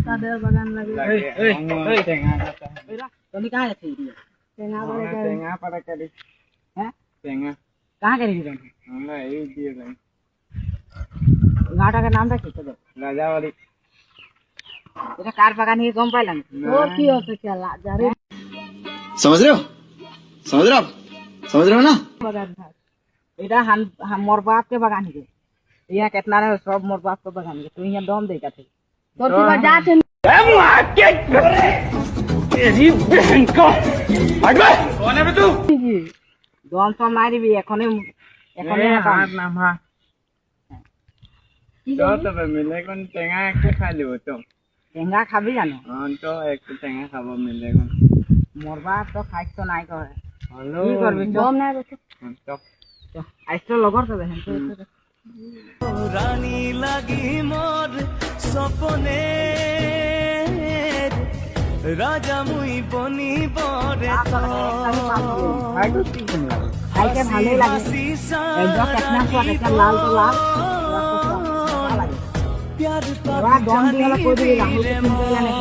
তাদের বাগান লাগে তুমি कहाँ जाते हो टेंगा पड़ा करी हैं टेंगा कहाँ करी हम ये दिए नहीं गाटा का नाम रखी तो राजावाड़ी এটা কার বাগান ही कम पाइला तो की होते क्या जा रे समझ रहे हो समझ रहे हो ना बागान था এটা हम मोर बाप के बागान है यहाँ कितना रहे सब मोर बाप के बागान है तो यहाँ दम देगा थे तो तू जाते तेरी बहन को हट बे कौन है बे तू দম তো মারিবি এখনে হার নাম হা তো তবে মিলে কোন টেঙ্গা একটু খাই লিব তো টেঙ্গা খাবি জানো তো একটু টেঙ্গা খাবো মিলে কোন মোর বাপ তো খাইছ তো নাই কয় হলো কি করবি দম নাই তো আইছো লগর তবে হেন রানী লাগি মোর সপনে রাজা মুই বনি বরে তো খাইতে ভালো লাগে একদম কেটনা স্বাদ একটা লাল তো লাল प्यार ওরা দম দিয়ে কই দিবি রাহুল চিনতে জানে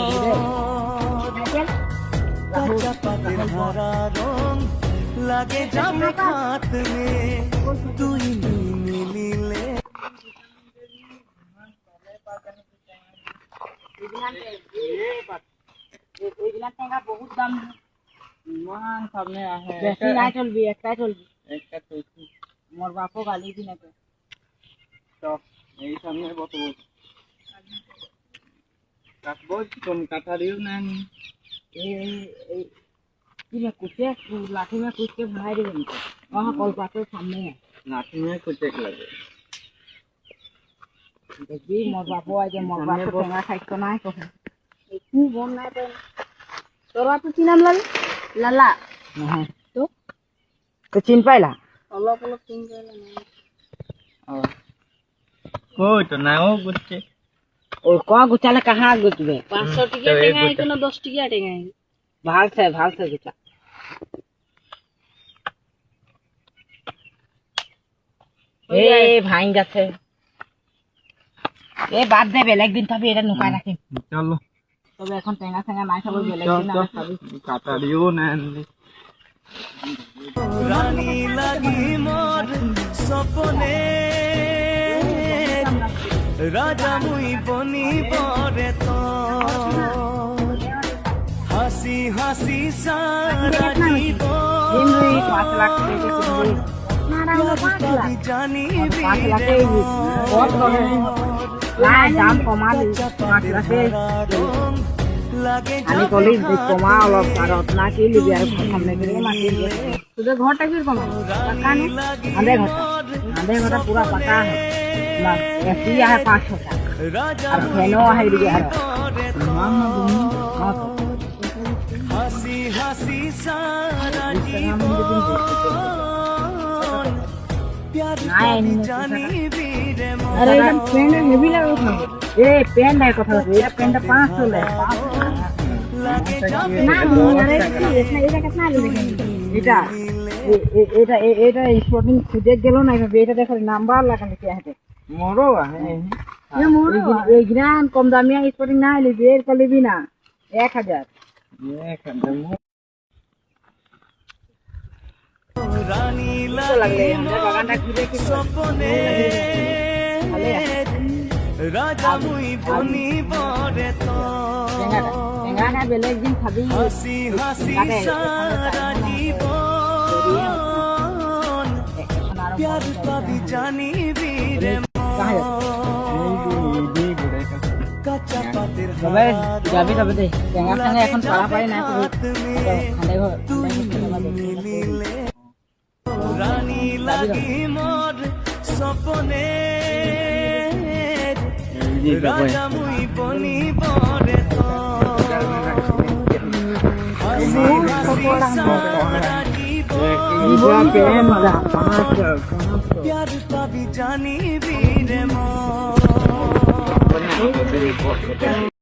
हरा रंग लागे जामे खात में তুই মিলিলে এগুলা টাকা বহুত দাম মান সামনে আহে বেশি নাই চলবি একটা চলবি একটা চলবি মোর বাপও গালি দিনে তো এই সামনে বসবো কাটবো কোন কাটারিও না এই কি না কুচে লাঠি में कुछ के भाई रे वहां कलपाते सामने है लाठी में कुछ एक लगे देखबी मोर बापो आज मोर बापो टेंगा खाइतो নাই তো একটু বম নাই তো তোরা তো চিনাম লাগে লালা না তো চিন পাইলা অলপ অলপ চিন পাইলা না কই তো নাও গুচ্ছে ও ক গুচালে কাহা গুচবে 500 টাকা টেঙ্গা আইতো না 10 টাকা টেঙ্গা ভাল সে গুচা এ ভাই যাচ্ছে এ বাদ দে বেলেগ দিন তবে এটা নুকাই রাখি চলো তবে এখন টেঙ্গা টেঙ্গা নাই খাবো বেলেগ দিন আমরা খাবি কাটারিও না রানী লাগি মোর সপনে রাজা মুই বনি বরে তো হাসি হাসি সারা জীবন 5 লাখ টাকা জানি 5 লাখ বহুত করে দাম কমা 5 লাখে লাগে আমি কলি কমা অলপ ভারত না কি লিবি আর সামনে গিয়ে মাটি তোদের ঘরটা কি কমা পাকা নে আধে ঘরটা পুরা পাকা है ना ऐसी है 500 का और फेनो है दिए है হাসি হাসি সারা জীবন प्यार জানি বীরে अरे एकदम पेन हेवी लगे उसमें ए पेन है কথা ये पेन का 500 ले লাগে ना अरे इसमें এটা कितना लेगे এটা স্পোর্টিং খুঁজে গেল না এটা দেখো নাম্বার লাগানো কি আছে মোরো আছে ये मोरो এই গ্রান কম দামিয়া স্পোর্টিং না লিবি এর কলিবি না 1000 রানী লাগি বাগানটা ঘুরে কি সপনে রাজা মুই বনি বরে তো টেঙ্গা না বেলেগ দিন খাবি হাসি হাসি সারা জীবন प्यार পাবি জানি বীরে কাঁচা পাতের তবে যাবি তবে দে টেঙ্গা খানে এখন পারা পারি না মিলিলে রানী লাগি মোর সপনে রাজা মুই বনি বরে তো হাসি হাসি সারা জীবন प्यार पाबी जानी बीरे मो